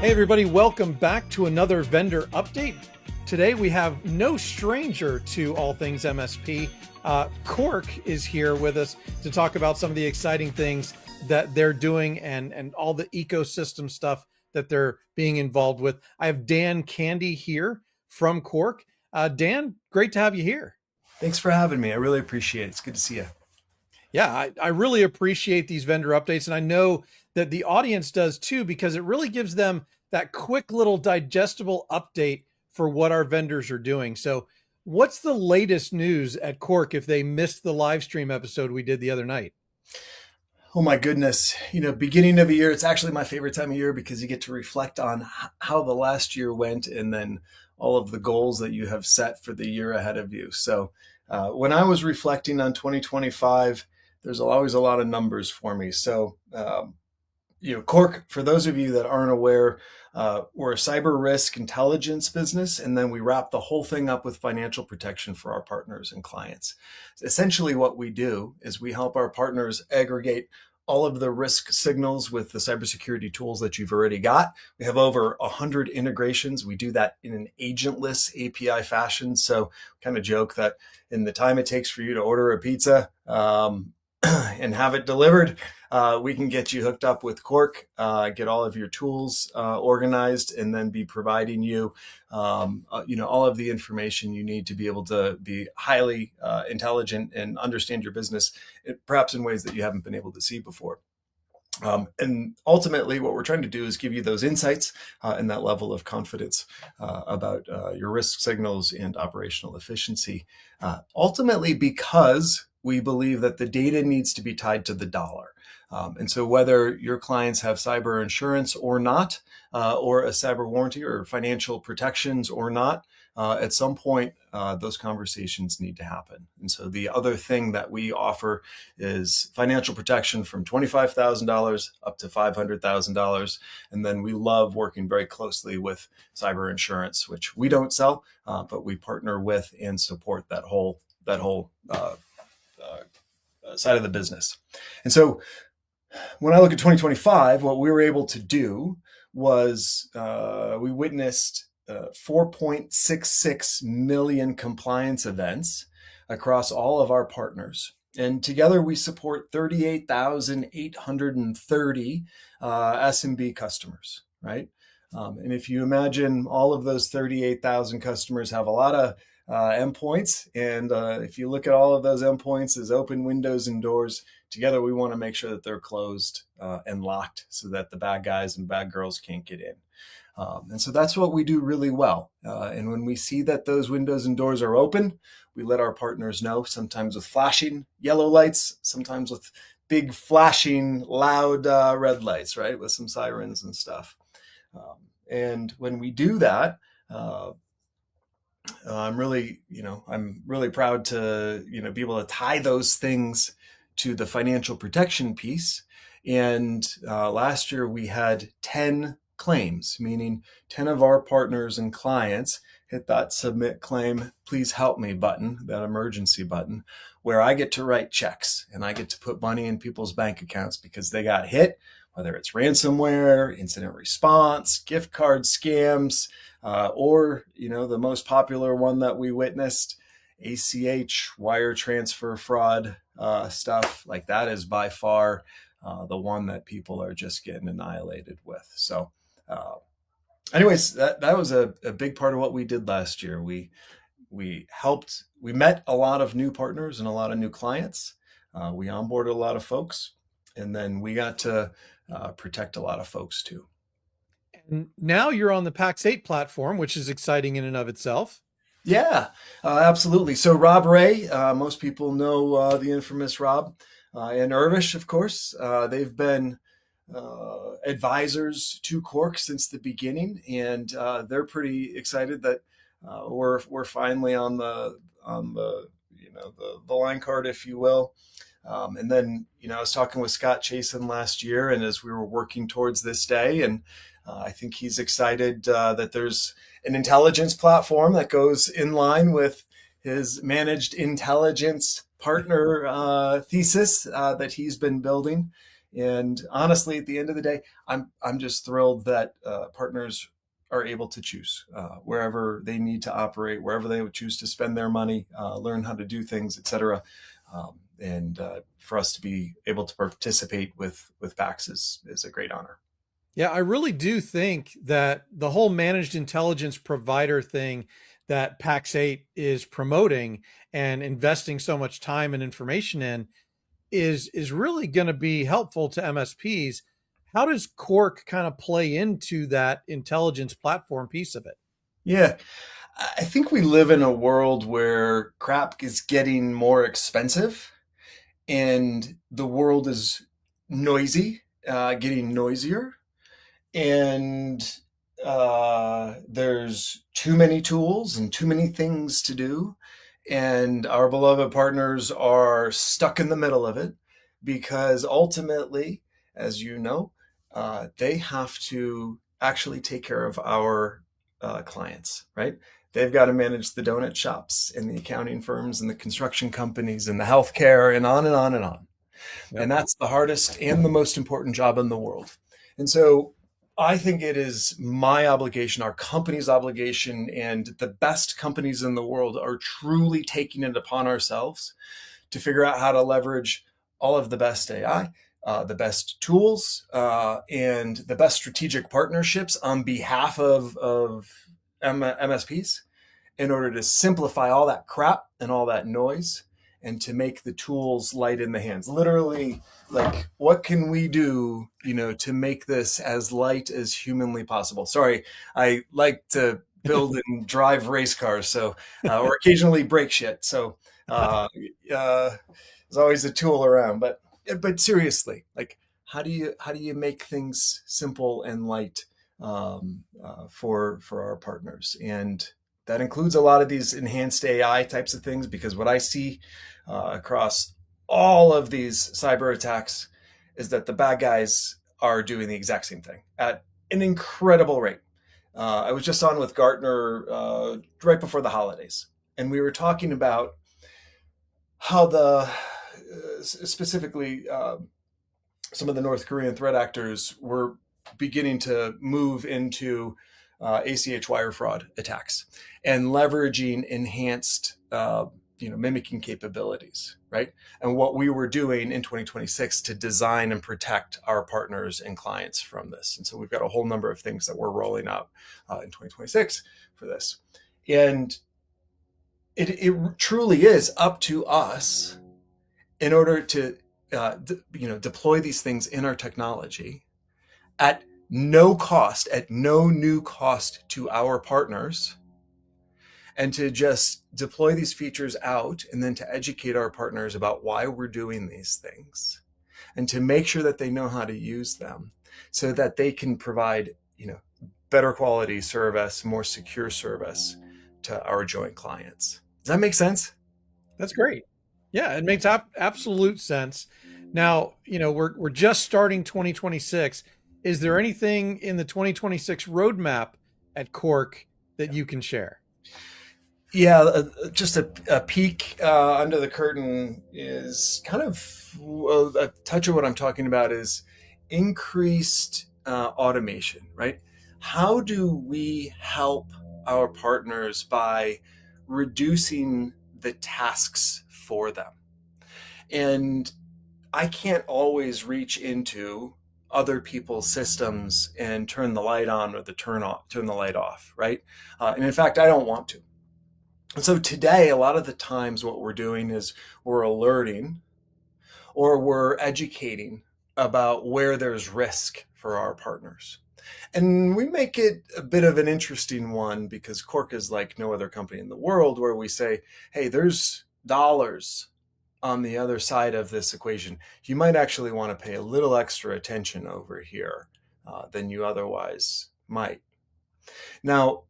Hey everybody, welcome back to another vendor update. Today we have no stranger to all things MSP. Cork is here with us to talk about some of the exciting things that they're doing and all the ecosystem stuff that they're being involved with. I have Dan Candy here from Cork. Dan, great to have you here. Thanks for having me. I really appreciate it. It's good to see you. Yeah, I really appreciate these vendor updates, and I know that the audience does too, because it really gives them that quick little digestible update for what our vendors are doing. So what's the latest news at Cork if they missed the live stream episode we did the other night? Oh my goodness. Beginning of a year, it's actually my favorite time of year because you get to reflect on how the last year went and then all of the goals that you have set for the year ahead of you. So when I was reflecting on 2025, there's always a lot of numbers for me. So, Cork, for those of you that aren't aware, we're a cyber risk intelligence business, and then we wrap the whole thing up with financial protection for our partners and clients. Essentially, what we do is we help our partners aggregate all of the risk signals with the cybersecurity tools that you've already got. We have over 100 integrations. We do that in an agentless API fashion. So we kind of joke that in the time it takes for you to order a pizza, and have it delivered, we can get you hooked up with Cork, get all of your tools organized, and then be providing you, all of the information you need to be able to be highly intelligent and understand your business, perhaps in ways that you haven't been able to see before. And ultimately, what we're trying to do is give you those insights and that level of confidence about your risk signals and operational efficiency. Ultimately, because we believe that the data needs to be tied to the dollar. And so whether your clients have cyber insurance or not, or a cyber warranty or financial protections or not, at some point, those conversations need to happen. And so the other thing that we offer is financial protection from $25,000 up to $500,000. And then we love working very closely with cyber insurance, which we don't sell, but we partner with and support that whole side of the business. And so when I look at 2025, what we were able to do was we witnessed 4.66 million compliance events across all of our partners. And together we support 38,830 SMB customers, right? And if you imagine all of those 38,000 customers have a lot of endpoints. And if you look at all of those endpoints as open windows and doors, together we want to make sure that they're closed and locked so that the bad guys and bad girls can't get in. And so that's what we do really well. And when we see that those windows and doors are open, we let our partners know, sometimes with flashing yellow lights, sometimes with big flashing loud red lights, right? With some sirens and stuff. And when we do that, I'm really proud to, be able to tie those things to the financial protection piece. And last year we had 10 claims, meaning 10 of our partners and clients hit that submit claim, please help me button, that emergency button, where I get to write checks and I get to put money in people's bank accounts because they got hit, whether it's ransomware, incident response, gift card scams, or, the most popular one that we witnessed, ACH, wire transfer fraud stuff. Like that is by far the one that people are just getting annihilated with. So anyways, that was a big part of what we did last year. We met a lot of new partners and a lot of new clients. We onboarded a lot of folks, and then we got to protect a lot of folks too. And now you're on the PAX 8 platform, which is exciting in and of itself. Yeah, absolutely. So Rob Ray, most people know the infamous Rob, and Irvish, of course. They've been advisors to Cork since the beginning, and they're pretty excited that we're finally on the line card, if you will. And then I was talking with Scott Chasen last year, and as we were working towards this day, and I think he's excited that there's an intelligence platform that goes in line with his managed intelligence partner thesis that he's been building. And honestly, at the end of the day, I'm just thrilled that partners are able to choose wherever they need to operate, wherever they would choose to spend their money, learn how to do things, etc. And for us to be able to participate with PAX is a great honor. Yeah, I really do think that the whole managed intelligence provider thing that PAX 8 is promoting and investing so much time and information in is really going to be helpful to MSPs. How does Cork kind of play into that intelligence platform piece of it? Yeah, I think we live in a world where crap is getting more expensive and the world is noisy, getting noisier, and there's too many tools and too many things to do. And our beloved partners are stuck in the middle of it because ultimately, as you know, they have to actually take care of our clients, right? They've got to manage the donut shops and the accounting firms and the construction companies and the healthcare and on and on and on. And Yep. that's the hardest and the most important job in the world. And so I think it is my obligation, our company's obligation, and the best companies in the world are truly taking it upon ourselves to figure out how to leverage all of the best AI, the best tools, and the best strategic partnerships on behalf of MSPs in order to simplify all that crap and all that noise and to make the tools light in the hands. Literally, like, what can we do, to make this as light as humanly possible? Sorry, I like to build and drive race cars, so or occasionally break shit. So there's always a tool around. But seriously, like, how do you make things simple and light for our partners? And that includes a lot of these enhanced AI types of things, because what I see across all of these cyber attacks is that the bad guys are doing the exact same thing at an incredible rate. I was just on with Gartner right before the holidays, and we were talking about how specifically some of the North Korean threat actors were beginning to move into ACH wire fraud attacks and leveraging enhanced, mimicking capabilities, right? And what we were doing in 2026 to design and protect our partners and clients from this. And so we've got a whole number of things that we're rolling out in 2026 for this. And it truly is up to us in order to deploy these things in our technology at no cost, at no new cost to our partners, and to just deploy these features out and then to educate our partners about why we're doing these things and to make sure that they know how to use them so that they can provide, better quality service, more secure service to our joint clients. Does that make sense? That's great. Yeah, it makes absolute sense. Now, we're just starting 2026. Is there anything in the 2026 roadmap at Cork that you can share? Yeah, just a peek under the curtain is kind of a touch of what I'm talking about is increased automation, right? How do we help our partners by reducing the tasks for them? And I can't always reach into other people's systems and turn the light on or turn the light off, right? And in fact, I don't want to. And so today, a lot of the times what we're doing is we're alerting or we're educating about where there's risk for our partners. And we make it a bit of an interesting one because Cork is like no other company in the world, where we say, hey, there's dollars on the other side of this equation. You might actually want to pay a little extra attention over here than you otherwise might. Now,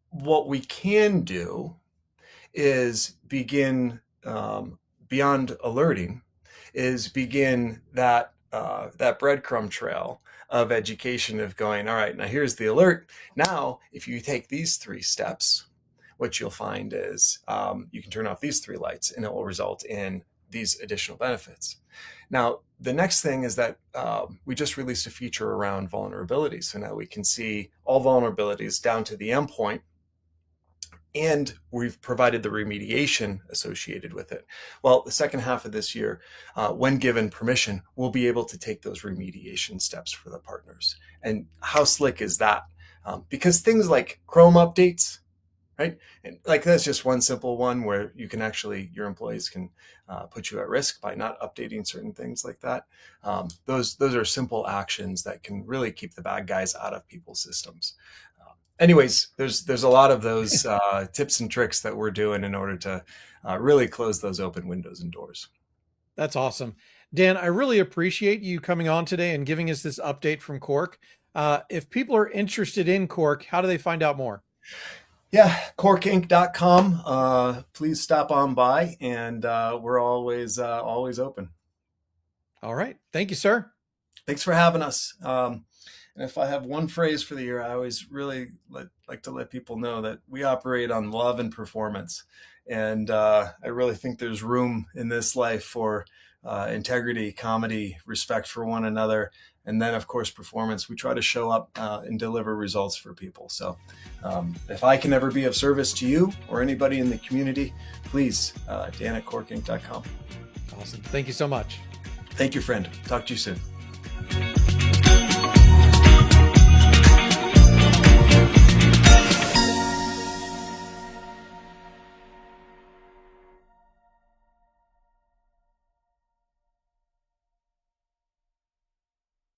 what we can do is begin beyond alerting, is begin that breadcrumb trail of education of going, all right, now here's the alert. Now, if you take these 3 steps, what you'll find is you can turn off these 3 lights and it will result in these additional benefits. Now, the next thing is that we just released a feature around vulnerabilities. So now we can see all vulnerabilities down to the endpoint, and we've provided the remediation associated with it. Well, the second half of this year, when given permission, we'll be able to take those remediation steps for the partners. And how slick is that? Because things like Chrome updates, right? And like that's just one simple one where you can actually, your employees can put you at risk by not updating certain things like that. Those are simple actions that can really keep the bad guys out of people's systems. Anyways, there's a lot of those tips and tricks that we're doing in order to really close those open windows and doors. That's awesome. Dan, I really appreciate you coming on today and giving us this update from Cork. If people are interested in Cork, how do they find out more? Yeah, corkinc.com. Please stop on by, and we're always open. All right. Thank you, sir. Thanks for having us. And if I have one phrase for the year, I always really like to let people know that we operate on love and performance. And I really think there's room in this life for integrity, comedy, respect for one another, and then, of course, performance. We try to show up and deliver results for people. So if I can ever be of service to you or anybody in the community, please, Dan at corkinc.com. Awesome. Thank you so much. Thank you, friend. Talk to you soon.